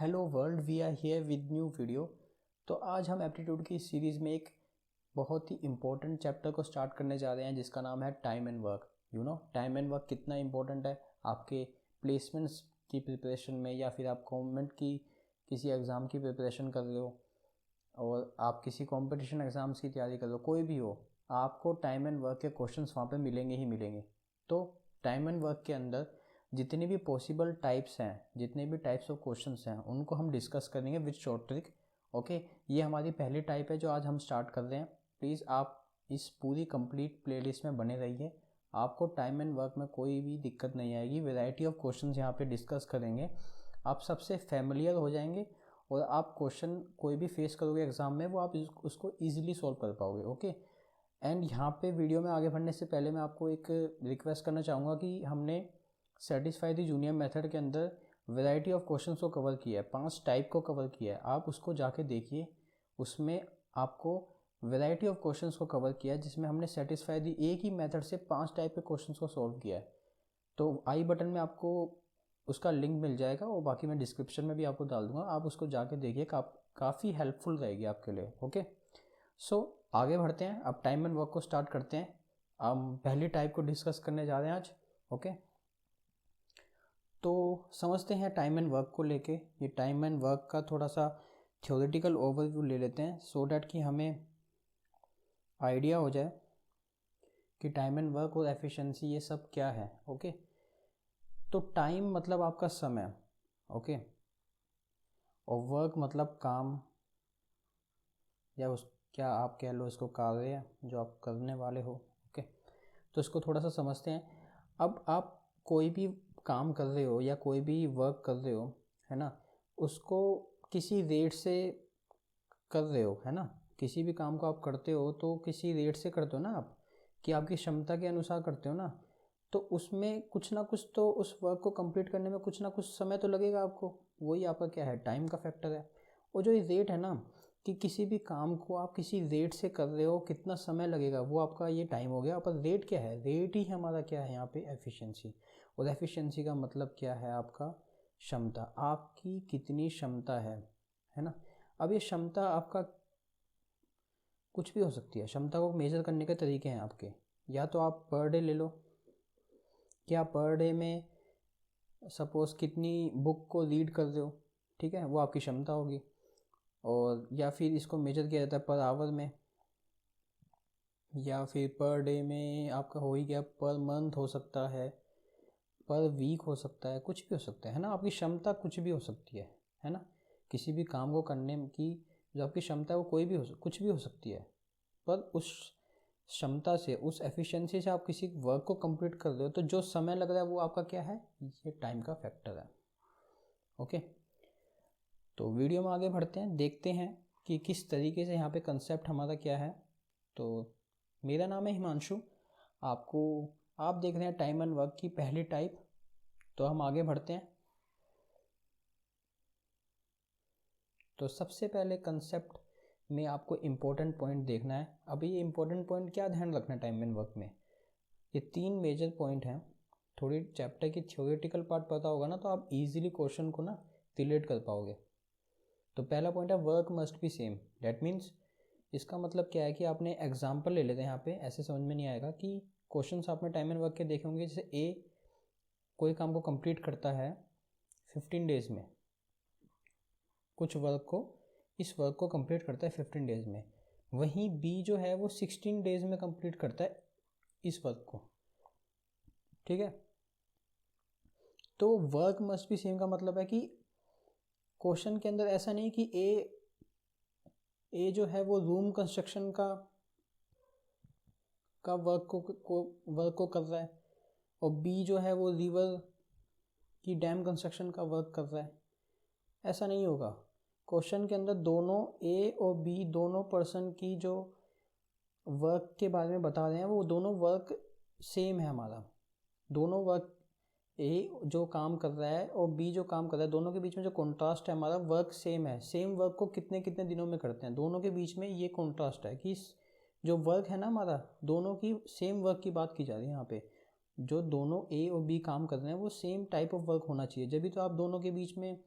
Hello world, we are here with new video. तो आज हम एप्टीट्यूड की सीरीज़ में एक बहुत ही इम्पोर्टेंट चैप्टर को स्टार्ट करने जा रहे हैं जिसका नाम है time and work. Time and work कितना इम्पोर्टेंट है आपके प्लेसमेंट्स की प्रिपरेशन में, या फिर आप गवर्नमेंट की किसी एग्ज़ाम की प्रिपरेशन कर रहे हो और आप किसी कंपटीशन एग्ज़ाम्स की तैयारी कर रहे हो, कोई भी हो, आपको टाइम एंड वर्क के क्वेश्चंस वहाँ पे मिलेंगे ही मिलेंगे। तो टाइम एंड वर्क के अंदर जितने भी पॉसिबल टाइप्स हैं, जितने भी टाइप्स ऑफ क्वेश्चंस हैं, उनको हम डिस्कस करेंगे विद शॉर्ट ट्रिक। ओके, ये हमारी पहली टाइप है जो आज हम स्टार्ट कर रहे हैं। प्लीज़ आप इस पूरी कंप्लीट प्लेलिस्ट में बने रहिए, आपको टाइम एंड वर्क में कोई भी दिक्कत नहीं आएगी। वैरायटी ऑफ क्वेश्चंस यहाँ पे डिस्कस करेंगे, आप सबसे फेमिलियर हो जाएंगे और आप क्वेश्चन कोई भी फेस करोगे एग्ज़ाम में वो आप उसको ईजिली सॉल्व कर पाओगे। ओके, एंड यहाँ पे वीडियो में आगे बढ़ने से पहले मैं आपको एक रिक्वेस्ट करना चाहूँगा कि हमने सेटिस्फाई द जूनियर मेथड के अंदर वैरायटी ऑफ क्वेश्चंस को कवर किया है, 5 टाइप को कवर किया है। आप उसको जाके देखिए, उसमें आपको वैरायटी ऑफ क्वेश्चंस को कवर किया है जिसमें हमने सेटिस्फाई द एक ही मेथड से 5 टाइप के क्वेश्चंस को सॉल्व किया है। तो आई बटन में आपको उसका लिंक मिल जाएगा और बाकी मैं डिस्क्रिप्शन में भी आपको डाल दूंगा, आप उसको जाके देखिए, काफ़ी हेल्पफुल रहेगी आपके लिए। ओके, सो आगे बढ़ते हैं, अब टाइम एंड वर्क को स्टार्ट करते हैं। हम पहली टाइप को डिस्कस करने जा रहे हैं आज। ओके, तो समझते हैं टाइम एंड वर्क को लेके। ये टाइम एंड वर्क का थोड़ा सा थ्योरेटिकल ओवरव्यू ले लेते हैं सो डैट कि हमें आइडिया हो जाए कि टाइम एंड वर्क और एफिशिएंसी ये सब क्या है। ओके, तो टाइम मतलब आपका समय, ओके, और वर्क मतलब काम, या उस क्या आप कह लो इसको कार्य जो आप करने वाले हो। ओके, तो इसको थोड़ा सा समझते हैं। अब आप कोई भी काम कर रहे हो या कोई भी वर्क कर रहे हो, है ना, उसको किसी रेट से कर रहे हो, है ना। किसी भी काम को आप करते हो तो किसी रेट से करते हो ना आप, कि आपकी क्षमता के अनुसार करते हो ना। तो उसमें कुछ ना कुछ तो उस वर्क को कंप्लीट करने में कुछ ना कुछ समय तो लगेगा आपको, वही आपका क्या है, टाइम का फैक्टर है। और जो ये रेट है ना, कि किसी भी काम को आप किसी रेट से कर रहे हो, कितना समय लगेगा, वो आपका ये टाइम हो गया। पर रेट क्या है, रेट ही हमारा क्या है यहाँ पे, एफिशिएंसी। और एफिशिएंसी का मतलब क्या है, आपका क्षमता, आपकी कितनी क्षमता है ना। अब ये क्षमता आपका कुछ भी हो सकती है। क्षमता को मेज़र करने के तरीके हैं आपके, या तो आप पर डे ले लो, कि आप पर डे में सपोज़ कितनी बुक को रीड कर रहे हो, ठीक है, वो आपकी क्षमता होगी। और या फिर इसको मेजर किया जाता है पर आवर में, या फिर पर डे में आपका हो ही गया, पर मंथ हो सकता है, पर वीक हो सकता है, कुछ भी हो सकता है ना। आपकी क्षमता कुछ भी हो सकती है ना। किसी भी काम को करने की जो आपकी क्षमता है वो कोई भी कुछ भी हो सकती है। पर उस क्षमता से, उस एफिशिएंसी से आप किसी वर्क को कंप्लीट कर रहे हो, तो जो समय लग रहा है वो आपका क्या है, ये टाइम का फैक्टर है। ओके, तो वीडियो में आगे बढ़ते हैं, देखते हैं कि किस तरीके से यहाँ पे कंसेप्ट हमारा क्या है। तो मेरा नाम है हिमांशु, आप देख रहे हैं टाइम एंड वर्क की पहली टाइप। तो हम आगे बढ़ते हैं। तो सबसे पहले कंसेप्ट में आपको इम्पोर्टेंट पॉइंट देखना है। अभी ये इम्पोर्टेंट पॉइंट क्या ध्यान रखना है टाइम एंड वर्क में, ये 3 मेजर पॉइंट हैं। थोड़ी चैप्टर की थ्योरेटिकल पार्ट पता होगा ना, तो आप इजीली क्वेश्चन को ना रिलेट कर पाओगे। तो पहला पॉइंट है work must be same. That means, इसका मतलब क्या है कि आपने एग्जाम्पल ले लेते हैं यहाँ पे, ऐसे समझ में नहीं आएगा कि क्वेश्चंस आपने टाइम एंड वर्क के देखे होंगे। जैसे ए कोई काम को कंप्लीट करता है 15 डेज में, कुछ वर्क को, इस वर्क को कंप्लीट करता है 15 डेज में। वहीं बी जो है वो 16 डेज में कंप्लीट करता है इस वर्क को, ठीक है। तो वर्क मस्ट बी सेम का मतलब है कि क्वेश्चन के अंदर ऐसा नहीं कि ए जो है वो रूम कंस्ट्रक्शन का वर्क को कर रहा है, और बी जो है वो रिवर की डैम कंस्ट्रक्शन का वर्क कर रहा है। ऐसा नहीं होगा। क्वेश्चन के अंदर दोनों ए और बी, दोनों पर्सन की जो वर्क के बारे में बता रहे हैं, वो दोनों वर्क सेम है हमारा। दोनों वर्क, ए जो काम कर रहा है और बी जो काम कर रहा है, दोनों के बीच में जो कॉन्ट्रास्ट है, हमारा वर्क सेम है। सेम वर्क को कितने कितने दिनों में करते हैं, दोनों के बीच में ये कॉन्ट्रास्ट है कि जो वर्क है ना हमारा, दोनों की सेम वर्क की बात की जा रही है यहाँ पे। जो दोनों ए और बी काम कर रहे हैं वो सेम टाइप ऑफ वर्क होना चाहिए, जब भी तो आप दोनों के बीच में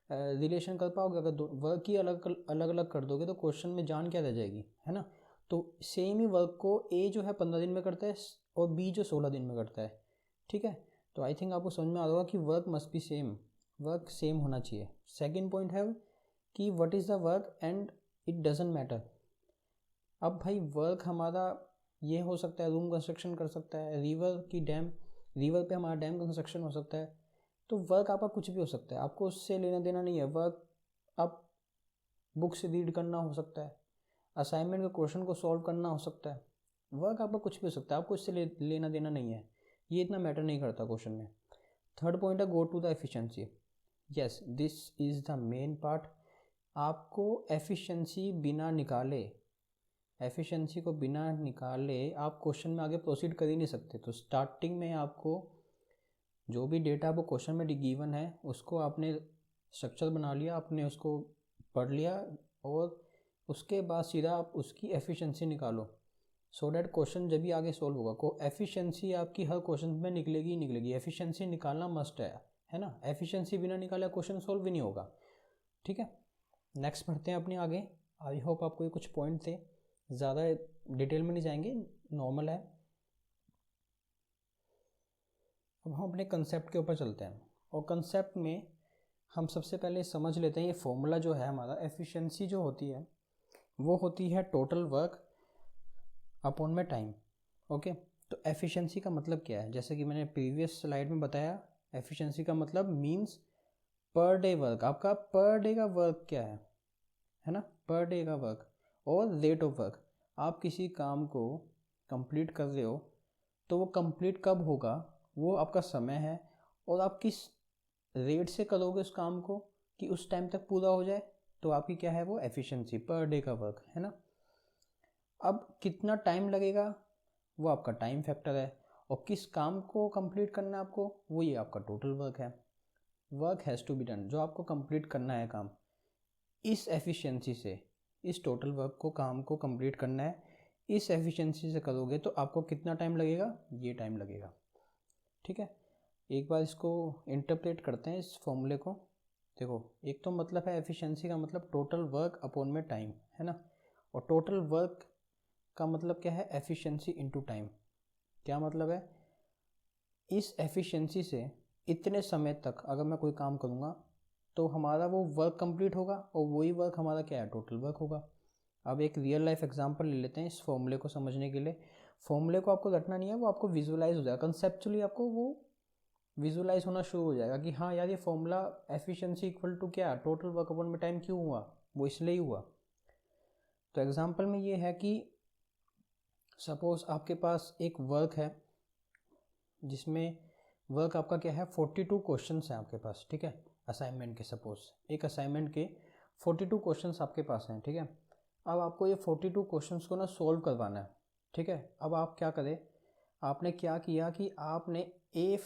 रिलेशन कर पाओगे? अगर वर्क ही अलग अलग अलग कर दोगे तो क्वेश्चन में जान क्या रह जाएगी, है ना। तो सेम ही वर्क को ए जो है 15 दिन में करता है और बी जो 16 दिन में करता है, ठीक है। तो आई थिंक आपको समझ में आ रहा होगा कि work must be same, work same होना चाहिए। सेकेंड पॉइंट है कि what is the work and it doesn't matter. अब भाई वर्क हमारा ये हो सकता है, रूम कंस्ट्रक्शन कर सकता है, रिवर पे हमारा डैम कंस्ट्रक्शन हो सकता है। तो वर्क आपका कुछ भी हो सकता है, आपको उससे लेना देना नहीं है। वर्क आप बुक से रीड करना हो सकता है, असाइनमेंट के क्वेश्चन को सॉल्व करना हो सकता है। वर्क आपका कुछ भी हो सकता है, आपको इससे लेना देना नहीं है, ये इतना मैटर नहीं करता क्वेश्चन में। थर्ड पॉइंट है go to the efficiency. Yes, this is the main part. आपको एफिशिएंसी बिना निकाले आप क्वेश्चन में आगे प्रोसीड कर ही नहीं सकते। तो स्टार्टिंग में आपको जो भी डेटा आपको क्वेश्चन में गिवन है उसको आपने स्ट्रक्चर बना लिया, आपने उसको पढ़ लिया और उसके बाद सीधा आप उसकी एफिशिएंसी निकालो, सो डैट क्वेश्चन जब भी आगे सोल्व होगा को एफिशिएंसी आपकी हर क्वेश्चन में निकलेगी ही निकलेगी। एफिशिएंसी निकालना मस्ट है ना। एफिशिएंसी बिना निकाले क्वेश्चन सोल्व भी नहीं होगा, ठीक है। नेक्स्ट पढ़ते हैं अपने आगे। आई होप आपको ये कुछ पॉइंट थे, ज़्यादा डिटेल में नहीं जाएंगे, नॉर्मल है। अब हम अपने कंसेप्ट के ऊपर चलते हैं और कंसेप्ट में हम सबसे पहले समझ लेते हैं ये फॉर्मूला जो है हमारा। एफिशिएंसी जो होती है वो होती है टोटल वर्क अपॉन में टाइम, ओके। तो एफिशिएंसी का मतलब क्या है, जैसे कि मैंने प्रीवियस स्लाइड में बताया, एफिशिएंसी का मतलब मींस पर डे वर्क। आपका पर डे का वर्क क्या है ना, पर डे का वर्क और रेट ऑफ वर्क। आप किसी काम को कंप्लीट कर रहे हो तो वो कंप्लीट कब होगा वो आपका समय है, और आप किस रेट से करोगे उस काम को कि उस टाइम तक पूरा हो जाए, तो आपकी क्या है वो एफिशिएंसी, पर डे का वर्क, है ना। अब कितना टाइम लगेगा वो आपका टाइम फैक्टर है, और किस काम को कंप्लीट करना है आपको वो ये आपका टोटल वर्क है। Work has to be done, जो आपको कंप्लीट करना है काम, इस एफिशिएंसी से, इस टोटल वर्क को काम को कंप्लीट करना है, इस एफिशिएंसी से करोगे तो आपको कितना टाइम लगेगा, ये टाइम लगेगा, ठीक है। एक बार इसको इंटरप्रेट करते हैं इस फॉर्मूले को। देखो, एक तो मतलब है एफिशिएंसी का मतलब टोटल वर्क अपॉन में टाइम, है ना। और टोटल वर्क का मतलब क्या है, एफिशिएंसी इनटू टाइम। क्या मतलब है, इस एफिशिएंसी से इतने समय तक अगर मैं कोई काम करूँगा तो हमारा वो वर्क कंप्लीट होगा, और वही वर्क हमारा क्या है, टोटल वर्क होगा। अब एक रियल लाइफ एग्जांपल ले लेते हैं इस फॉर्मूले को समझने के लिए। फॉर्मूले को आपको रटना नहीं है, वो आपको विजुअलाइज हो जाएगा, कंसेप्चुअली आपको वो विजुअलाइज होना शुरू हो जाएगा कि हाँ यार ये फॉर्मूला एफिशिएंसी इक्वल टू क्या, टोटल वर्क अपॉन में टाइम क्यों हुआ, वो इसलिए ही हुआ। तो एग्जांपल में ये है कि सपोज आपके पास एक वर्क है जिसमें वर्क आपका क्या है, 42 क्वेश्चन है आपके पास, ठीक है। असाइनमेंट के, सपोज एक असाइनमेंट के 42 क्वेश्चन आपके पास हैं, ठीक है। अब आपको ये 42 क्वेश्चन को ना सोल्व करवाना है, ठीक है। अब आप क्या करें, आपने क्या किया कि आपने एक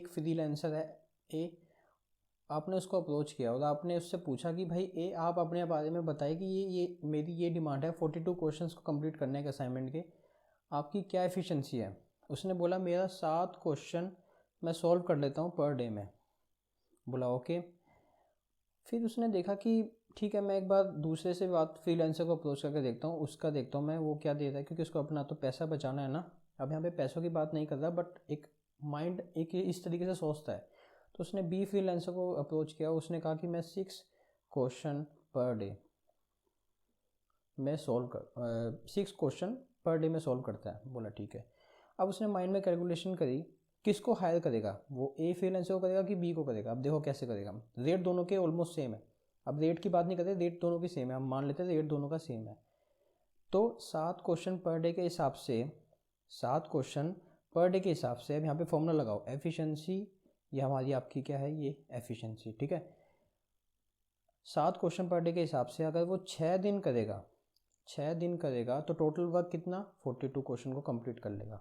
फ्रीलांसर है ए, आपने उसको अप्रोच किया और आपने उससे पूछा कि भाई ए आप अपने बारे में बताइए कि ये मेरी ये डिमांड है 42 क्वेश्चंस को कंप्लीट करने के असाइनमेंट के, आपकी क्या एफिशिएंसी है। उसने बोला मेरा 7 क्वेश्चन मैं सॉल्व कर लेता हूँ पर डे में। बोला ओके। फिर उसने देखा कि ठीक है, मैं एक बार दूसरे से बात फ्रीलांसर को अप्रोच करके देखता हूँ, उसका देखता हूँ मैं वो क्या दे रहा है, क्योंकि उसको अपना तो पैसा बचाना है ना। अब यहाँ पे पैसों की बात नहीं कर रहा, बट एक माइंड एक इस तरीके से सोचता है। तो उसने बी फ्रीलांसर को अप्रोच किया, उसने कहा कि मैं 6 क्वेश्चन पर डे में सॉल्व कर 6 क्वेश्चन पर डे में सॉल्व करता है। बोला ठीक है। अब उसने माइंड में कैलकुलेशन करी किसको हायर करेगा, वो ए फ्रीलांसर को करेगा कि बी को करेगा। अब देखो कैसे करेगा, रेट दोनों के ऑलमोस्ट सेम है। अब रेट की बात नहीं करते, रेट दोनों की सेम है, हम मान लेते हैं रेट दोनों का सेम है। तो 7 क्वेश्चन पर डे के हिसाब से, 7 क्वेश्चन पर डे के हिसाब से अब यहाँ पे फॉर्मूला लगाओ, एफिशिएंसी, ये हमारी आपकी क्या है, ये एफिशिएंसी, ठीक है। 7 क्वेश्चन पर डे के हिसाब से अगर वो 6 दिन करेगा तो टोटल वर्क कितना, 42 क्वेश्चन को कंप्लीट कर लेगा।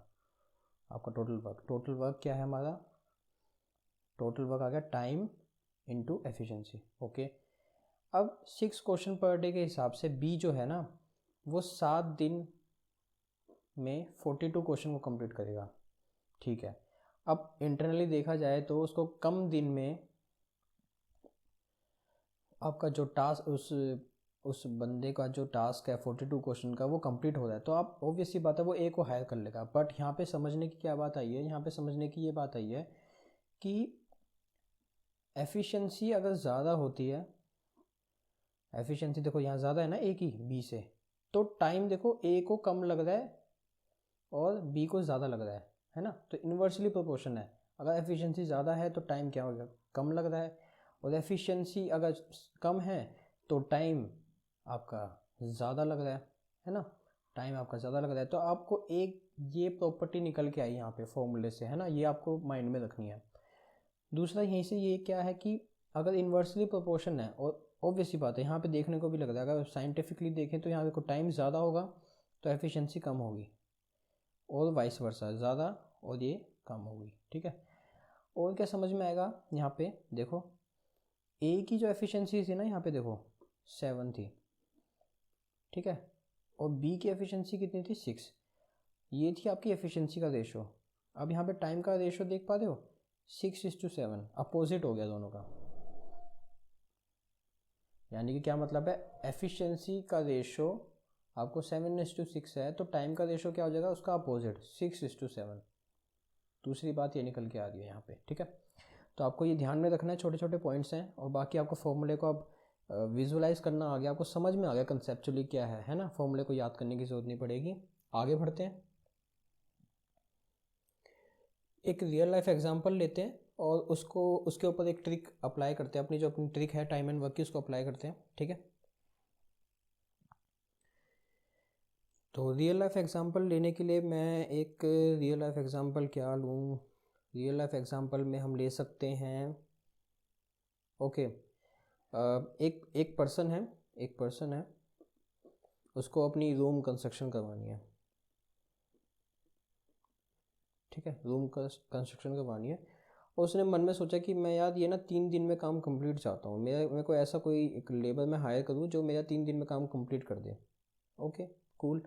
आपका टोटल वर्क क्या है हमारा, टोटल वर्क आ गया टाइम इनटू एफिशिएंसी, ओके। अब 6 क्वेश्चन पर डे के हिसाब से बी जो है ना वो 7 दिन में 42 क्वेश्चन को कंप्लीट करेगा, ठीक है। अब इंटरनली देखा जाए तो उसको कम दिन में आपका जो टास्क उस बंदे का जो टास्क है 42 क्वेश्चन का वो कंप्लीट हो रहा है, तो आप ऑब्वियसली बात है वो ए को हायर कर लेगा। बट यहाँ पे समझने की क्या बात आई है, यहाँ पे समझने की ये बात आई है कि एफिशिएंसी अगर ज़्यादा होती है, एफिशिएंसी देखो यहाँ ज़्यादा है ना ए की बी से, तो टाइम देखो ए को कम लग रहा है और बी को ज़्यादा लग रहा है ना। तो इन्वर्सली प्रोपोर्शन है, अगर एफिशिएंसी ज़्यादा है तो टाइम क्या होगा, कम लग रहा है, और एफिशिएंसी अगर कम है तो टाइम आपका ज़्यादा लग रहा है ना, टाइम आपका ज़्यादा लग रहा है। तो आपको एक ये प्रॉपर्टी निकल के आई यहाँ पे फॉर्मूले से, है ना, ये आपको माइंड में रखनी है। दूसरा यहीं से ये क्या है कि अगर इन्वर्सली प्रोपोर्शन है, और ऑब्वियसली बात है यहाँ पे देखने को भी लग रहा है, अगर साइंटिफिकली देखें तो यहाँ देखो टाइम ज़्यादा होगा तो एफिशिएंसी कम होगी, और वाइस वर्सा, ज़्यादा और ये कम होगी, ठीक है। और क्या समझ में आएगा, यहाँ पे देखो ए की जो एफिशिएंसी थी ना, यहाँ पे देखो 7 थी, ठीक है, और बी की एफिशिएंसी कितनी थी 6, ये थी आपकी एफिशिएंसी का रेशो। अब यहाँ पे टाइम का रेशो देख पा रहे हो, 6:7, अपोजिट हो गया दोनों का। यानी कि क्या मतलब है, एफिशिएंसी का रेशो आपको 7:6 है, तो टाइम का रेशो क्या हो जाएगा उसका अपोजिट, 6:7। दूसरी बात ये निकल के आ रही है यहाँ पे, ठीक है। तो आपको ये ध्यान में रखना है, छोटे छोटे पॉइंट्स हैं, और बाकी आपको फॉर्मूले को अब विजुलाइज करना आ गया, आपको समझ में आ गया कंसेप्चुअली क्या है ना, फॉर्मूले को याद करने की ज़रूरत नहीं पड़ेगी। आगे बढ़ते हैं, एक रियल लाइफ एग्जांपल लेते हैं और उसके ऊपर एक ट्रिक अप्लाई करते हैं, अपनी ट्रिक है टाइम एंड वर्क की, उसको अप्लाई करते हैं, ठीक है। तो रियल लाइफ एग्जांपल लेने के लिए मैं एक रियल लाइफ एग्जांपल क्या लूँ, रियल लाइफ एग्जांपल में हम ले सकते हैं, ओके, एक पर्सन है, उसको अपनी रूम कंस्ट्रक्शन करवानी है, ठीक है, रूम कंस्ट्रक्शन करवानी है, और उसने मन में सोचा कि मैं यार ये ना 3 दिन में काम कंप्लीट चाहता हूँ, मेरे को ऐसा कोई एक लेबर मैं हायर करूँ जो मेरा 3 दिन में काम कंप्लीट कर दे, ओके कूल।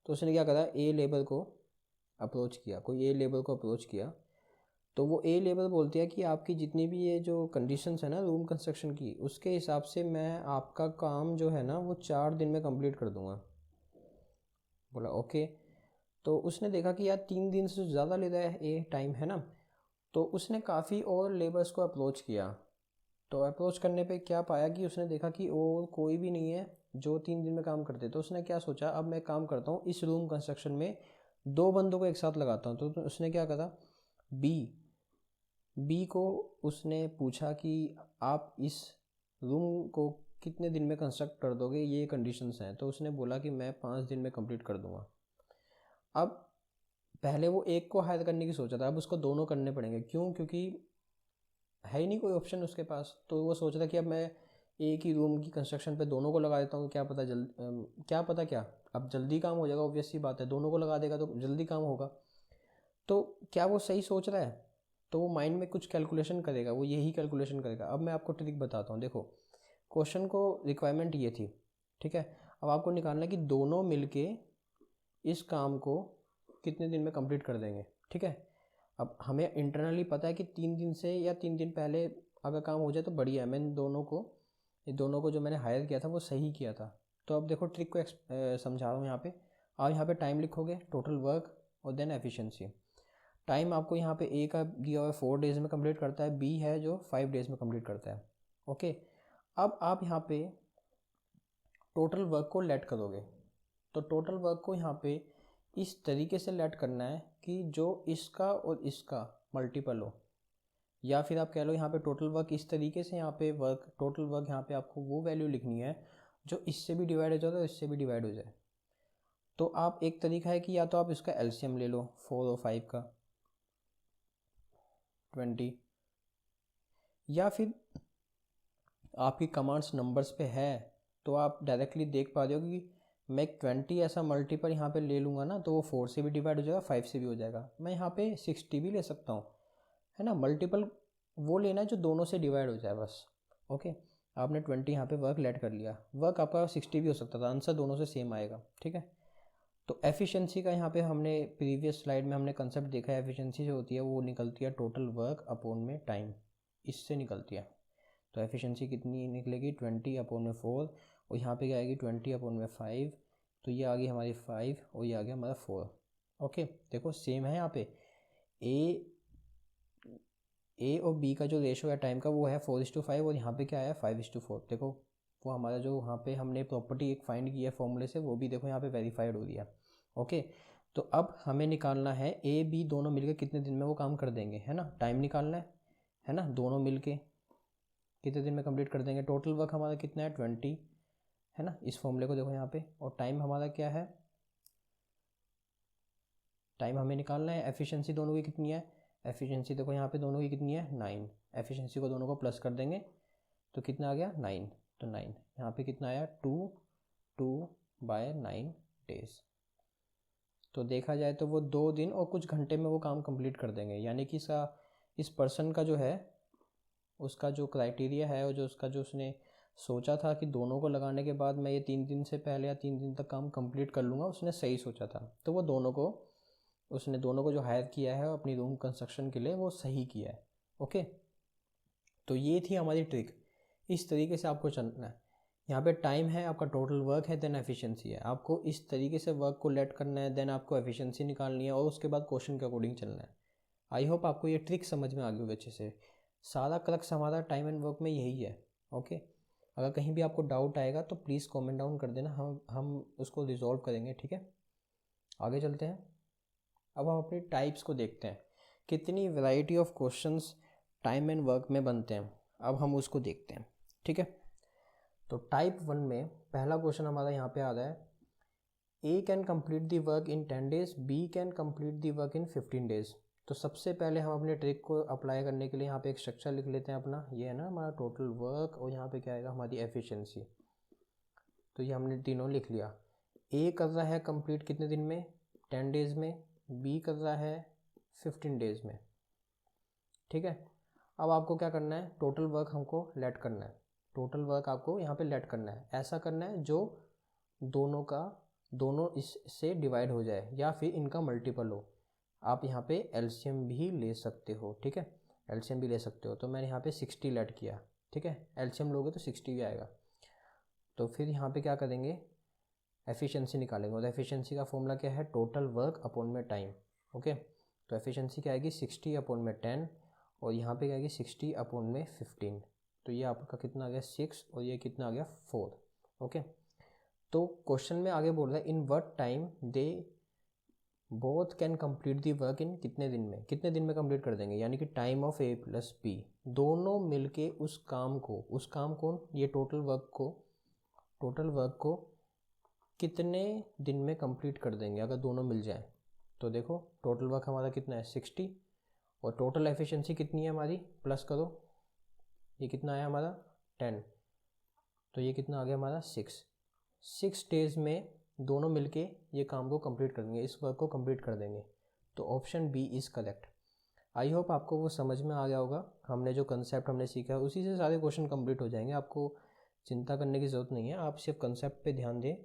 तो उसने क्या करा, ए लेबर को अप्रोच किया, कोई ए लेबर को अप्रोच किया, तो वो ए लेबर बोलती है कि आपकी जितनी भी ये जो कंडीशंस है ना रूम कंस्ट्रक्शन की, उसके हिसाब से मैं आपका काम जो है ना वो 4 दिन में कंप्लीट कर दूंगा। बोला ओके। तो उसने देखा कि यार 3 दिन से ज़्यादा ले रहा है ए टाइम, है ना, तो उसने काफ़ी और लेबर्स को अप्रोच किया। तो अप्रोच करने पे क्या पाया कि उसने देखा कि और कोई भी नहीं है जो 3 दिन में काम करते। तो उसने क्या सोचा, अब मैं काम करता हूँ इस रूम कंस्ट्रक्शन में 2 बंदों को एक साथ लगाता हूँ। तो उसने क्या करा, बी को उसने पूछा कि आप इस रूम को कितने दिन में कंस्ट्रक्ट कर दोगे, ये कंडीशंस हैं। तो उसने बोला कि मैं 5 दिन में कंप्लीट कर दूंगा। अब पहले वो एक को हायर करने की सोचा था, अब उसको दोनों करने पड़ेंगे, क्यों, क्योंकि है ही नहीं कोई ऑप्शन उसके पास। तो वो सोच रहा कि अब मैं एक ही रूम की कंस्ट्रक्शन पे दोनों को लगा देता हूँ, क्या पता क्या अब जल्दी काम हो जाएगा, ऑब्वियस सी बात है, दोनों को लगा देगा तो जल्दी काम होगा। तो क्या वो सही सोच रहा है, तो वो माइंड में कुछ कैलकुलेशन करेगा, वो यही कैलकुलेशन करेगा। अब मैं आपको ट्रिक बताता हूँ, देखो क्वेश्चन को रिक्वायरमेंट ये थी, ठीक है, अब आपको निकालना है कि दोनों मिलके इस काम को कितने दिन में कंप्लीट कर देंगे, ठीक है। अब हमें इंटरनली पता है कि 3 दिन से या 3 दिन पहले अगर काम हो जाए तो बढ़िया है, मैंने दोनों को जो मैंने हायर किया था वो सही किया था। तो अब देखो ट्रिक को समझा रहा हूँ यहाँ पे। आप यहाँ पे टाइम लिखोगे, टोटल वर्क, और देन एफिशिएंसी। टाइम आपको यहाँ पे ए का दिया हुआ है 4 डेज़ में कंप्लीट करता है, बी है जो 5 डेज़ में कंप्लीट करता है, ओके। अब आप यहाँ पे टोटल वर्क को लेट करोगे, तो टोटल वर्क को यहाँ पे इस तरीके से लेट करना है कि जो इसका और इसका मल्टीपल हो, या फिर आप कह लो यहाँ पे टोटल वर्क इस तरीके से, यहाँ पे टोटल वर्क यहाँ पे आपको वो वैल्यू लिखनी है जो इससे भी डिवाइड हो जाए और इससे भी डिवाइड हो जाए। तो आप एक तरीका है कि या तो आप इसका एलसीएम ले लो 4 और 5 का 20, या फिर आपकी कमांड्स नंबर्स पे है तो आप डायरेक्टली देख पा रहे हो कि मैं 20 ऐसा मल्टीपल यहाँ पे ले लूँगा ना तो वो 4 से भी डिवाइड हो जाएगा, 5 से भी हो जाएगा। मैं यहाँ पे 60 भी ले सकता हूँ, है ना। मल्टीपल वो लेना है जो दोनों से डिवाइड हो जाए बस, ओके। आपने 20 यहाँ पे वर्क लेट कर लिया, वर्क आपका 60 भी हो सकता था, आंसर दोनों से सेम आएगा, ठीक है। तो एफिशिएंसी का यहाँ पे हमने प्रीवियस स्लाइड में हमने कंसेप्ट देखा है, एफिशिएंसी जो होती है वो निकलती है टोटल वर्क अपॉन में टाइम, इससे निकलती है। तो एफिशिएंसी कितनी निकलेगी 20/4, और यहाँ पे क्या आएगी 20/5, तो ये आ गई हमारी 5 और ये आ गया हमारा 4। ओके, देखो सेम है यहाँ पे ए और बी का जो रेशो है टाइम का वो है 4:5, और यहाँ पे क्या है 5:4। देखो वो हमारा जो वहाँ पे हमने प्रॉपर्टी एक फाइंड की है फॉर्मूले से, वो भी देखो यहाँ पे वेरीफाइड हो रही है। ओके, तो अब हमें निकालना है ए बी दोनों मिलके कितने दिन में वो काम कर देंगे, है ना। टाइम निकालना है ना, दोनों मिलके कितने दिन में कंप्लीट कर देंगे। टोटल वर्क हमारा कितना है 20, है ना। इस फॉर्मूले को देखो यहाँ पे, और टाइम हमारा क्या है, टाइम हमें निकालना है। एफिशिएंसी दोनों की कितनी है, एफिशिएंसी देखो यहाँ पे दोनों की कितनी है 9। एफिशिएंसी को दोनों को प्लस कर देंगे तो कितना आ गया 9, तो 9 यहाँ पे कितना आया 2/9 डेज। तो देखा जाए तो वो 2 दिन और कुछ घंटे में वो काम कंप्लीट कर देंगे। यानी कि इस पर्सन का जो है उसका जो क्राइटेरिया है और जो उसका जो उसने सोचा था कि दोनों को लगाने के बाद मैं ये 3 दिन से पहले या 3 दिन तक काम कंप्लीट कर लूँगा, उसने सही सोचा था। तो वो उसने दोनों को जो हायर किया है अपनी रूम कंस्ट्रक्शन के लिए वो सही किया है। ओके, तो ये थी हमारी ट्रिक। इस तरीके से आपको चलना है। यहाँ पे टाइम है, आपका टोटल वर्क है, देन एफिशिएंसी है। आपको इस तरीके से वर्क को लेट करना है, देन आपको एफिशिएंसी निकालनी है, और उसके बाद क्वेश्चन के अकॉर्डिंग चलना है। आई होप आपको ये ट्रिक समझ में आ गई होगी अच्छे से। सारा क्रक्स हमारा टाइम एंड वर्क में यही है। ओके, अगर कहीं भी आपको डाउट आएगा तो प्लीज़ कमेंट डाउन कर देना, हम उसको रिजॉल्व करेंगे। ठीक है, आगे चलते हैं। अब हम अपनी टाइप्स को देखते हैं, कितनी variety of questions time and work में बनते हैं। अब हम उसको देखते हैं। ठीक है, तो टाइप 1 में पहला क्वेश्चन हमारा यहाँ पे आ रहा है, A can complete the work in 10 days, B can complete the work in 15 days. तो सबसे पहले हम अपने ट्रिक को अप्लाई करने के लिए यहाँ पे एक स्ट्रक्चर लिख लेते हैं अपना। ये है ना हमारा टोटल वर्क, और यहाँ पे क्या आएगा हमारी एफिशिएंसी। तो ये हमने तीनों लिख लिया। ए कर रहा है कंप्लीट कितने दिन में 10 डेज में, बी कर रहा है 15 डेज में। ठीक है, अब आपको क्या करना है, टोटल वर्क हमको लेट करना है। टोटल वर्क आपको यहाँ पे लेट करना है, ऐसा करना है जो दोनों इससे डिवाइड हो जाए या फिर इनका मल्टीपल हो। आप यहाँ पे एलसीएम भी ले सकते हो। ठीक है, एलसीएम भी ले सकते हो। तो मैंने यहाँ पे 60 लेट किया। ठीक है, एलसीएम लोगे तो 60 भी आएगा। तो फिर यहाँ पे क्या करेंगे, एफिशिएंसी निकालेंगे, और एफिशिएंसी का फॉर्मूला क्या है, टोटल वर्क अपॉन में टाइम। ओके, तो एफिशिएंसी क्या आएगी 60/10, और यहाँ पे क्या आएगी 60/15। तो ये आपका कितना आ गया 6, और ये कितना आ गया 4। ओके, तो क्वेश्चन में आगे बोल रहा है in what time they both can complete the work in, कितने दिन में कंप्लीट कर देंगे। यानी कि time of A plus B, दोनों मिलके उस काम को ये टोटल वर्क को कितने दिन में कंप्लीट कर देंगे अगर दोनों मिल जाए। तो देखो टोटल वर्क हमारा कितना है 60, और टोटल एफिशिएंसी कितनी है हमारी, प्लस करो, ये कितना आया हमारा 10, तो ये कितना आ गया हमारा 6 डेज में दोनों मिलके ये काम को कंप्लीट कर देंगे, इस वर्क को कंप्लीट कर देंगे। तो option B is correct. I hope आपको वो समझ में आ गया होगा। हमने जो कंसेप्ट हमने सीखा है उसी से सारे क्वेश्चन कंप्लीट हो जाएंगे, आपको चिंता करने की ज़रूरत नहीं है। आप सिर्फ कंसेप्ट पे ध्यान दें,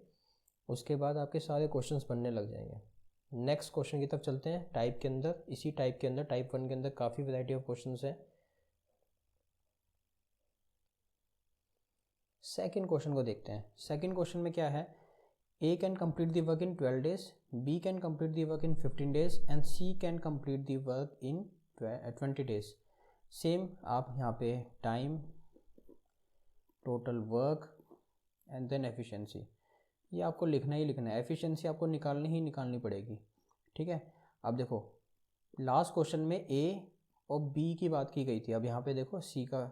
उसके बाद आपके सारे क्वेश्चंस बनने लग जाएंगे। नेक्स्ट क्वेश्चन की तरफ चलते हैं। टाइप के अंदर, इसी टाइप के अंदर टाइप 1 के अंदर काफ़ी वैरायटी ऑफ क्वेश्चंस है। सेकंड क्वेश्चन को देखते हैं। सेकंड क्वेश्चन में क्या है, A can complete the work in 12 days, B can complete the work in 15 days and C can complete the work in 20 days. Same आप यहाँ पे time, total work and then efficiency, ये आपको लिखना ही लिखना है। एफिशिएंसी आपको निकालनी पड़ेगी। ठीक है, अब देखो लास्ट क्वेश्चन में ए और बी की बात की गई थी। अब यहाँ पे देखो सी का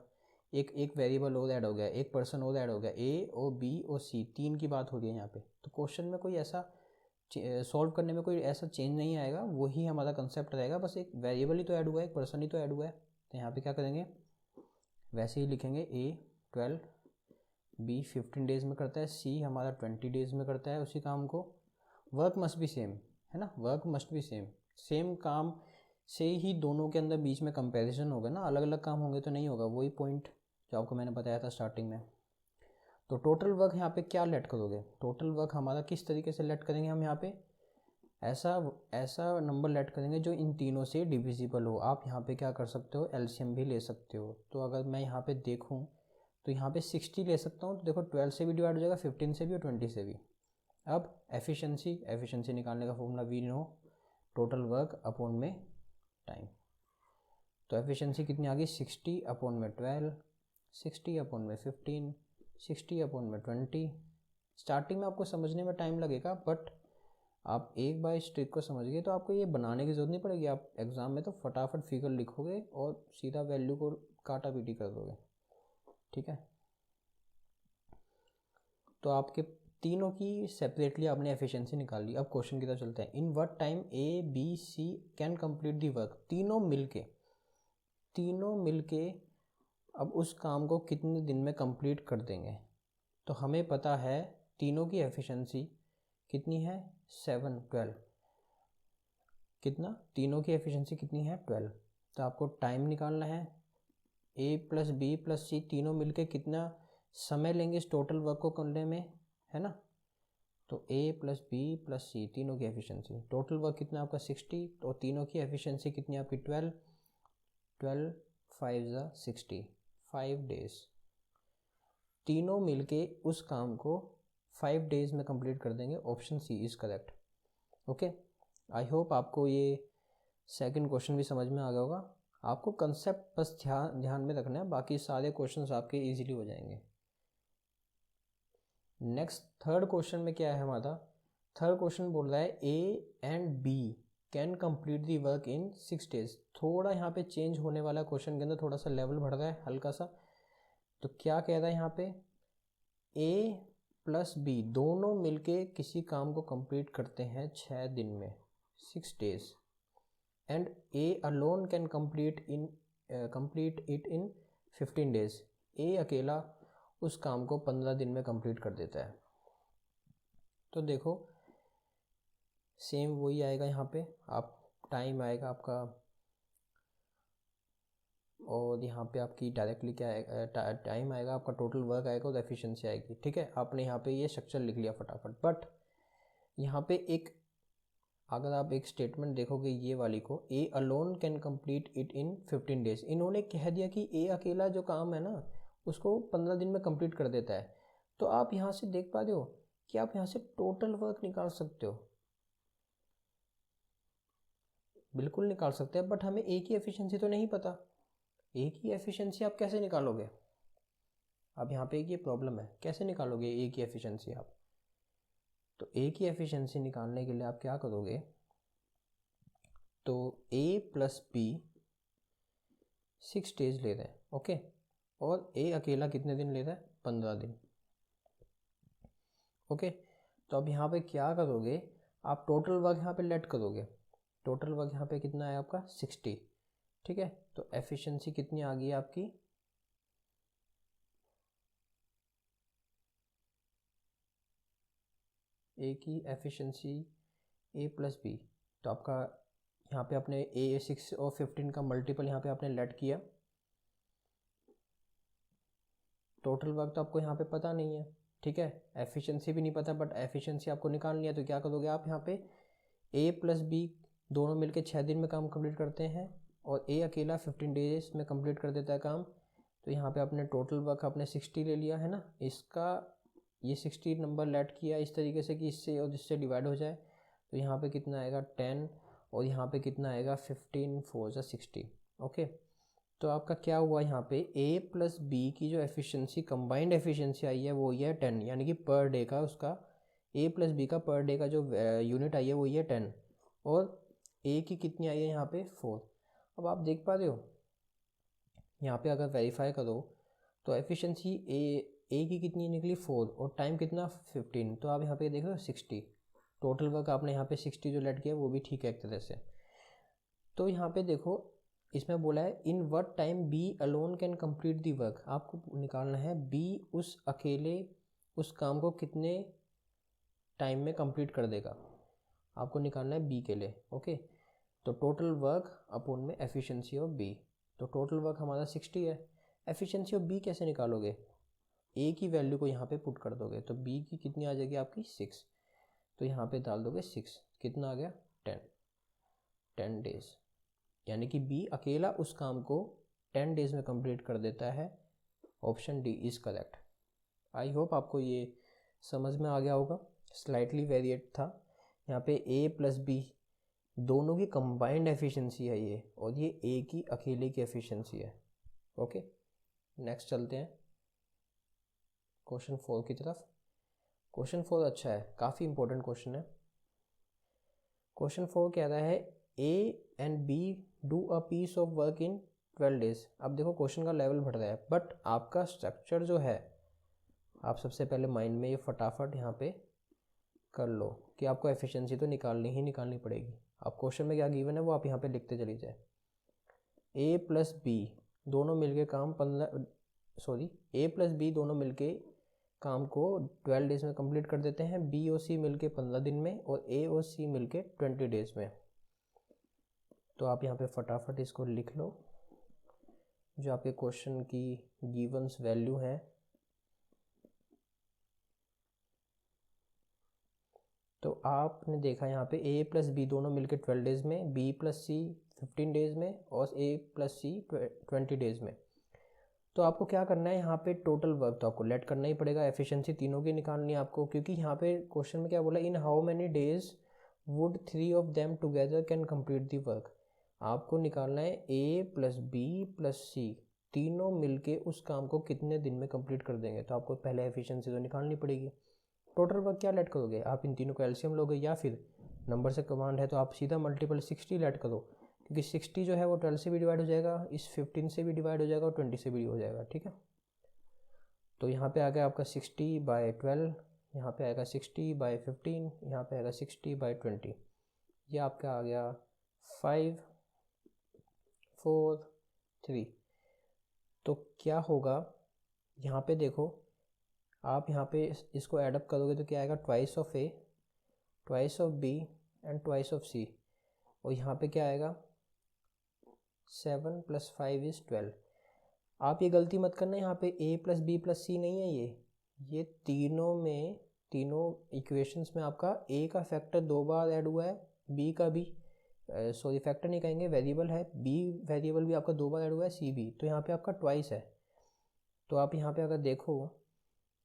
एक वेरिएबल और ऐड हो गया, एक पर्सन और ऐड हो गया। ए और बी और सी 3 की बात हो रही है यहाँ पे। तो क्वेश्चन में कोई ऐसा सॉल्व करने में कोई ऐसा चेंज नहीं आएगा, वही हमारा कंसेप्ट रहेगा। बस एक वेरिएबल ही तो ऐड हुआ है, एक पर्सन ही तो ऐड हुआ है। तो यहाँ पे क्या करेंगे, वैसे ही लिखेंगे ए 12, बी 15 डेज में करता है, सी हमारा 20 डेज में करता है उसी काम को। वर्क मस्ट बी सेम, है ना, वर्क मस्ट बी सेम काम से ही दोनों के अंदर बीच में कंपैरिजन होगा ना, अलग अलग काम होंगे तो नहीं होगा। वही पॉइंट जो आपको मैंने बताया था स्टार्टिंग में। तो टोटल वर्क यहाँ पे क्या लेट करोगे, टोटल वर्क हमारा किस तरीके से लेट करेंगे हम यहाँ पे, ऐसा नंबर लेट करेंगे जो इन तीनों से डिविजिबल हो। आप यहाँ पे क्या कर सकते हो, एलसीएम भी ले सकते हो। तो अगर मैं यहाँ पे देखूँ तो यहाँ पे 60 ले सकता हूँ, तो देखो 12 से भी डिवाइड हो जाएगा, 15 से भी और 20 से भी। अब एफिशिएंसी निकालने का formula we know, total work upon में टाइम। तो एफिशिएंसी कितनी आ गई, 60 अपॉन में 12, 60 अपॉन में 15, 60 अपॉन में 20। स्टार्टिंग में आपको समझने में टाइम लगेगा, बट आप एक बार इस ट्रिक को समझ गए तो आपको ये बनाने की ज़रूरत नहीं पड़ेगी। आप एग्ज़ाम में तो फटाफट फिगर लिखोगे और सीधा वैल्यू को काटा पीटी कर दोगे, ठीक है। तो आपके तीनों की सेपरेटली आपने एफिशिएंसी निकाल ली। अब क्वेश्चन की तरफ चलते हैं। In what time A B C can complete the work, तीनों मिलके अब उस काम को कितने दिन में कंप्लीट कर देंगे। तो हमें पता है तीनों की एफिशिएंसी कितनी है, 7, 12। कितना, तीनों की एफिशिएंसी कितनी है, 12। तो आपको टाइम निकालना है, ए प्लस बी प्लस सी तीनों मिलके कितना समय लेंगे इस टोटल वर्क को करने में, है ना। तो ए प्लस बी प्लस सी तीनों की एफिशिएंसी, टोटल वर्क कितना आपका 60, तो तीनों की एफिशिएंसी कितनी आपकी 12, 5 60, 5 डेज। तीनों मिलके उस काम को 5 डेज में कंप्लीट कर देंगे। Option C is correct. Okay, I hope आपको ये सेकंड क्वेश्चन भी समझ में आ गया होगा। आपको कंसेप्ट बस ध्यान में रखना है, बाकी सारे क्वेश्चंस आपके इजीली हो जाएंगे। नेक्स्ट थर्ड क्वेश्चन में क्या है हमारा, थर्ड क्वेश्चन बोल रहा है A and B can complete the work in 6 days. थोड़ा यहाँ पे चेंज होने वाला क्वेश्चन के अंदर, थोड़ा सा लेवल बढ़ रहा है हल्का सा। तो क्या कह रहा है यहाँ पे, ए प्लस बी दोनों मिलके किसी काम को कंप्लीट करते हैं 6 दिन में, 6 days, and A alone can complete it in 15 days. A अकेला उस काम को 15 दिन में कंप्लीट कर देता है। तो देखो सेम वही आएगा यहाँ पे, आप टाइम आएगा आपका, और यहाँ पे आपकी डायरेक्टली क्या आएगा, टाइम आएगा आपका, टोटल वर्क आएगा और एफिशिएंसी आएगी, ठीक है। आपने यहाँ पे ये स्ट्रक्चर लिख लिया फटाफट। बट यहाँ पे एक, अगर आप एक स्टेटमेंट देखोगे ये वाली को, ए alone can complete it in 15 days, इन्होंने कह दिया कि ए अकेला जो काम है ना उसको 15 दिन में कंप्लीट कर देता है। तो आप यहाँ से देख पा रहे हो कि आप यहाँ से टोटल वर्क निकाल सकते हो, बिल्कुल निकाल सकते हैं। बट हमें ए की एफिशिएंसी तो नहीं पता, ए की एफिशिएंसी आप कैसे निकालोगे। अब यहाँ पे एक ये प्रॉब्लम है, कैसे निकालोगे ए की एफिशिएंसी आप। तो ए की एफिशिएंसी निकालने के लिए आप क्या करोगे, तो ए प्लस बी 6 डेज ले रहे हैं, ओके, और ए अकेला कितने दिन ले रहा है, 15 दिन, ओके। तो अब यहाँ पे क्या करोगे, आप टोटल वर्क यहाँ पे लेट करोगे। टोटल वर्क यहाँ पे कितना है आपका 60, ठीक है। तो एफिशिएंसी कितनी आ गई आपकी, ए की एफिशिएंसी ए प्लस बी, तो आपका यहाँ पे आपने ए 6 और 15 का मल्टीपल यहाँ पे आपने लेट किया। टोटल वर्क तो आपको यहाँ पे पता नहीं है, ठीक है, एफिशिएंसी भी नहीं पता, बट एफिशिएंसी आपको निकालनी है। तो क्या करोगे आप, यहाँ पे ए प्लस बी दोनों मिलके 6 दिन में काम कंप्लीट करते हैं और ए अकेला 15 डेज में कंप्लीट कर देता है काम। तो यहाँ पे आपने टोटल वर्क आपने 60 ले लिया है ना, इसका ये 60 नंबर लेट किया इस तरीके से कि इससे और इससे डिवाइड हो जाए। तो यहाँ पे कितना आएगा 10, और यहाँ पे कितना आएगा 15, 4 60, ओके। तो आपका क्या हुआ, यहाँ पे ए प्लस बी की जो एफिशिएंसी कंबाइंड एफिशिएंसी आई है वो ये है 10, यानी कि पर डे का उसका ए प्लस बी का पर डे का जो यूनिट आई है वो ये 10, और ए की कितनी आई है यहाँ पे 4। अब आप देख पा रहे हो यहाँ पे अगर वेरीफाई करो तो एफिशिएंसी ए की कितनी निकली 4, और टाइम कितना 15। तो आप यहाँ पे देख रहे हो 60, टोटल वर्क आपने यहाँ पे 60 जो लेट किया वो भी ठीक है एक तरह से। तो यहाँ पे देखो इसमें बोला है in what time B alone can complete the work, आपको निकालना है बी उस अकेले उस काम को कितने टाइम में कंप्लीट कर देगा, आपको निकालना है बी के लिए, ओके। तो टोटल वर्क अपॉन में एफिशिएंसी ऑफ बी, तो टोटल वर्क हमारा 60 है। एफिशिएंसी ऑफ बी कैसे निकालोगे, ए की वैल्यू को यहाँ पे पुट कर दोगे, तो बी की कितनी आ जाएगी आपकी 6, तो यहाँ पे डाल दोगे 6, कितना आ गया 10 डेज, यानी कि बी अकेला उस काम को 10 डेज में कंप्लीट कर देता है option D is correct. I hope आपको ये समझ में आ गया होगा। स्लाइटली वेरिएट था। यहाँ पे ए प्लस बी दोनों की कंबाइंड एफिशिएंसी है ये, और ये ए की अकेले की एफिशिएंसी है। ओके, नेक्स्ट चलते हैं क्वेश्चन 4 की तरफ। क्वेश्चन 4 अच्छा है, काफ़ी इंपॉर्टेंट क्वेश्चन है। क्वेश्चन 4 कह रहा है A and B do a piece of work in 12 days. अब देखो क्वेश्चन का लेवल बढ़ रहा है, बट आपका स्ट्रक्चर जो है, आप सबसे पहले माइंड में ये फटाफट यहाँ पे कर लो कि आपको एफिशिएंसी तो निकालनी पड़ेगी। अब क्वेश्चन में क्या गिवन है वो आप यहाँ पे लिखते चली जाए। ए प्लस बी दोनों मिलके दोनों मिलके काम को 12 डेज में कंप्लीट कर देते हैं। बी और सी मिलके 15 दिन में, और ए और सी मिलके 20 डेज में। तो आप यहाँ पे फटाफट इसको लिख लो, जो आपके क्वेश्चन की गिवंस वैल्यू है। तो आपने देखा यहाँ पे ए प्लस बी दोनों मिलके 12 डेज में, बी प्लस सी 15 डेज में, और ए प्लस सी 20 डेज में। तो आपको क्या करना है, यहाँ पे टोटल वर्क तो आपको लेट करना ही पड़ेगा। एफिशिएंसी तीनों की निकालनी है आपको, क्योंकि यहाँ पे क्वेश्चन में क्या बोला, in how many days would 3 of them together can complete the work. आपको निकालना है ए प्लस बी प्लस सी तीनों मिलके उस काम को कितने दिन में कंप्लीट कर देंगे। तो आपको पहले एफिशिएंसी तो निकालनी पड़ेगी। टोटल वर्क क्या लेट करोगे, आप इन तीनों को एलसीएम लोगे, या फिर नंबर से कमांड है तो आप सीधा मल्टीपल 60 लेट करो, क्योंकि 60 जो है वो 12 से भी डिवाइड हो जाएगा, इस 15 से भी डिवाइड हो जाएगा, और 20 से भी हो जाएगा। ठीक है, तो यहाँ पे आ गया आपका 60/12, यहाँ पे आएगा 60/15, यहाँ पे आएगा 60/20। ये आपका आ गया 5, 4, 3। तो क्या होगा, यहाँ पे देखो, आप यहाँ पे इसको एडअप करोगे तो क्या आएगा, twice of A, twice of B and twice of C. और यहाँ पे क्या आएगा, 7 + 5 = 12। आप ये गलती मत करना, यहाँ पे ए प्लस बी प्लस सी नहीं है, ये तीनों इक्वेशंस में आपका ए का फैक्टर 2 बार ऐड हुआ है, बी का भी फैक्टर नहीं कहेंगे, वेरिएबल है, बी वेरिएबल भी आपका 2 बार ऐड हुआ है, सी भी, तो यहाँ पे आपका ट्वाइस है। तो आप यहाँ पे अगर देखो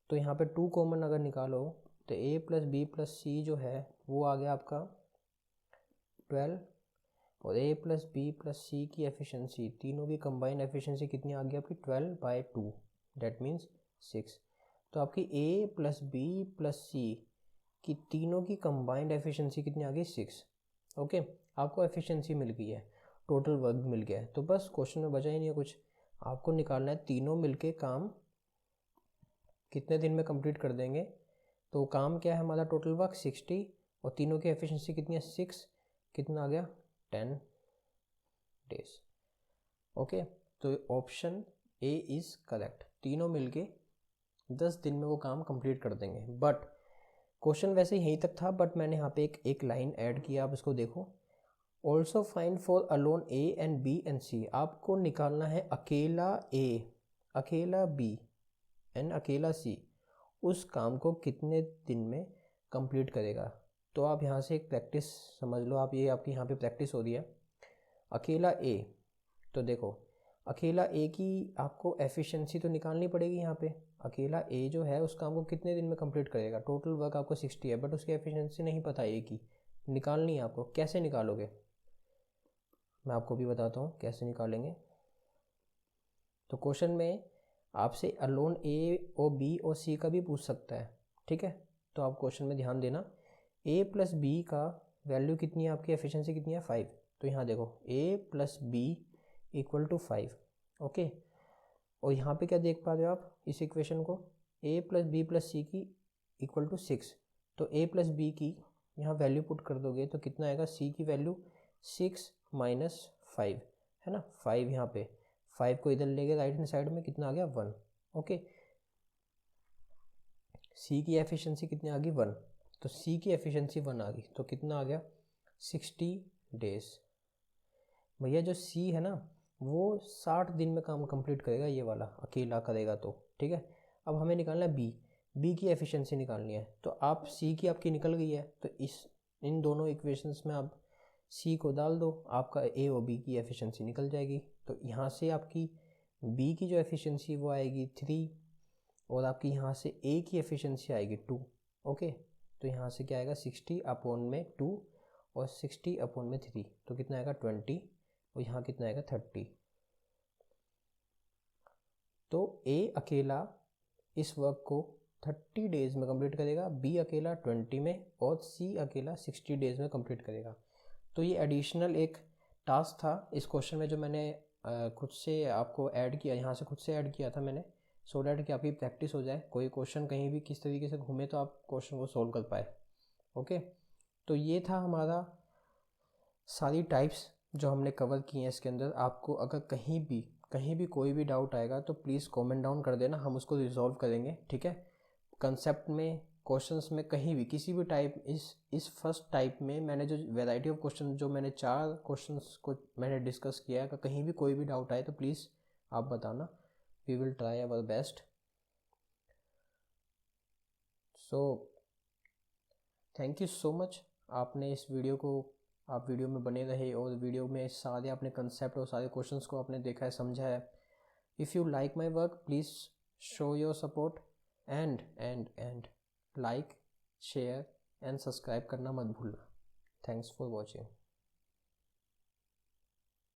तो यहाँ पे 2 कॉमन अगर निकालो तो ए प्लस बी प्लस सी जो है वो आ गया आपका 12, और ए प्लस बी प्लस सी की एफिशिएंसी, तीनों की कंबाइंड एफिशिएंसी कितनी आ गई आपकी, 12/2, दैट मीन्स 6। तो आपकी ए प्लस बी प्लस सी की तीनों की कंबाइंड एफिशिएंसी कितनी आ गई, 6। ओके, आपको एफिशिएंसी मिल गई है, टोटल वर्क मिल गया है। तो बस क्वेश्चन में बचा ही नहीं है कुछ, आपको निकालना है तीनों मिलके काम कितने दिन में कंप्लीट कर देंगे। तो काम क्या है हमारा, टोटल वर्क 60, और तीनों की एफिशिएंसी कितनी है, 6, कितना आ गया, 10 डेज। ओके, तो ऑप्शन ए इज़ करेक्ट, तीनों मिलके 10 दिन में वो काम कंप्लीट कर देंगे। बट क्वेश्चन वैसे यहीं तक था, बट मैंने यहाँ पे एक लाइन ऐड किया, आप इसको देखो। Also find for alone A and B and C. आपको निकालना है अकेला ए, अकेला बी एंड अकेला सी उस काम को कितने दिन में कंप्लीट करेगा। तो आप यहाँ से एक प्रैक्टिस समझ लो, आप ये आपकी यहाँ पे प्रैक्टिस हो रही है। अकेला ए, तो देखो अकेला ए की आपको एफिशिएंसी तो निकालनी पड़ेगी। यहाँ पे अकेला ए जो है उस काम को कितने दिन में कंप्लीट करेगा। टोटल वर्क आपको 60 है, बट उसकी एफिशिएंसी नहीं पता ए की, निकालनी है आपको। कैसे निकालोगे, मैं आपको भी बताता हूँ कैसे निकालेंगे। तो क्वेश्चन में आपसे अलोन ए और बी और सी का भी पूछ सकता है, ठीक है। तो आप क्वेश्चन में ध्यान देना, ए प्लस बी का वैल्यू कितनी है, आपकी एफिशिएंसी कितनी है, 5। तो यहाँ देखो A plus B equal to 5, okay. और यहाँ पे क्या देख पा रहे हो आप इस इक्वेशन को, ए प्लस बी प्लस सी की इक्वल टू 6। तो ए प्लस बी की यहाँ वैल्यू पुट कर दोगे तो कितना आएगा, सी की वैल्यू 6 - 5 है ना। 5 यहाँ पे, 5 को इधर ले गए राइट हैंड साइड में, कितना आ गया 1, ओके। सी की एफिशिएंसी कितनी आ गई 1, तो सी की एफिशिएंसी 1 आ गई, तो कितना आ गया 60 डेज। भैया जो सी है ना वो 60 दिन में काम कंप्लीट करेगा, ये वाला अकेला करेगा तो, ठीक है। अब हमें निकालना है बी की एफिशिएंसी निकालनी है। तो आप सी की आपकी निकल गई है, तो इन दोनों इक्वेशंस में आप सी को डाल दो, आपका ए और बी की एफिशिएंसी निकल जाएगी। तो यहाँ से आपकी बी की जो एफिशिएंसी वो आएगी 3, और आपकी यहाँ से ए की एफिशिएंसी आएगी 2। ओके, तो यहाँ से क्या आएगा 60 अपॉन में 2 और 60 अपॉन में 3, तो कितना आएगा 20, और यहाँ कितना आएगा 30। तो ए अकेला इस वर्क को 30 डेज में कंप्लीट करेगा, बी अकेला 20 में, और सी अकेला 60 डेज में कंप्लीट करेगा। तो ये एडिशनल एक टास्क था इस क्वेश्चन में जो मैंने खुद से आपको ऐड किया, यहाँ से खुद से ऐड किया था मैंने, सो डैट कि आपकी प्रैक्टिस हो जाए, कोई क्वेश्चन कहीं भी किस तरीके से घूमे तो आप क्वेश्चन को सोल्व कर पाए। ओके, तो ये था हमारा सारी टाइप्स जो हमने कवर की हैं इसके अंदर। आपको अगर कहीं भी कोई भी डाउट आएगा तो प्लीज़ कमेंट डाउन कर देना, हम उसको रिजॉल्व करेंगे, ठीक है। कंसेप्ट में, क्वेश्चंस में, कहीं भी किसी भी टाइप, इस फर्स्ट टाइप में मैंने जो वैरायटी ऑफ क्वेश्चन, जो मैंने 4 क्वेश्चंस को मैंने डिस्कस किया है, अगर कहीं भी कोई भी डाउट आए तो प्लीज़ आप बताना, we will try our best. So thank you so much, आपने इस वीडियो को, आप वीडियो में बने रहे और वीडियो में सारे आपने कंसेप्ट और सारे क्वेश्चंस को आपने देखा है, समझा है। If you like my work please show your support and like, share and subscribe करना मत भूलना। Thanks for watching.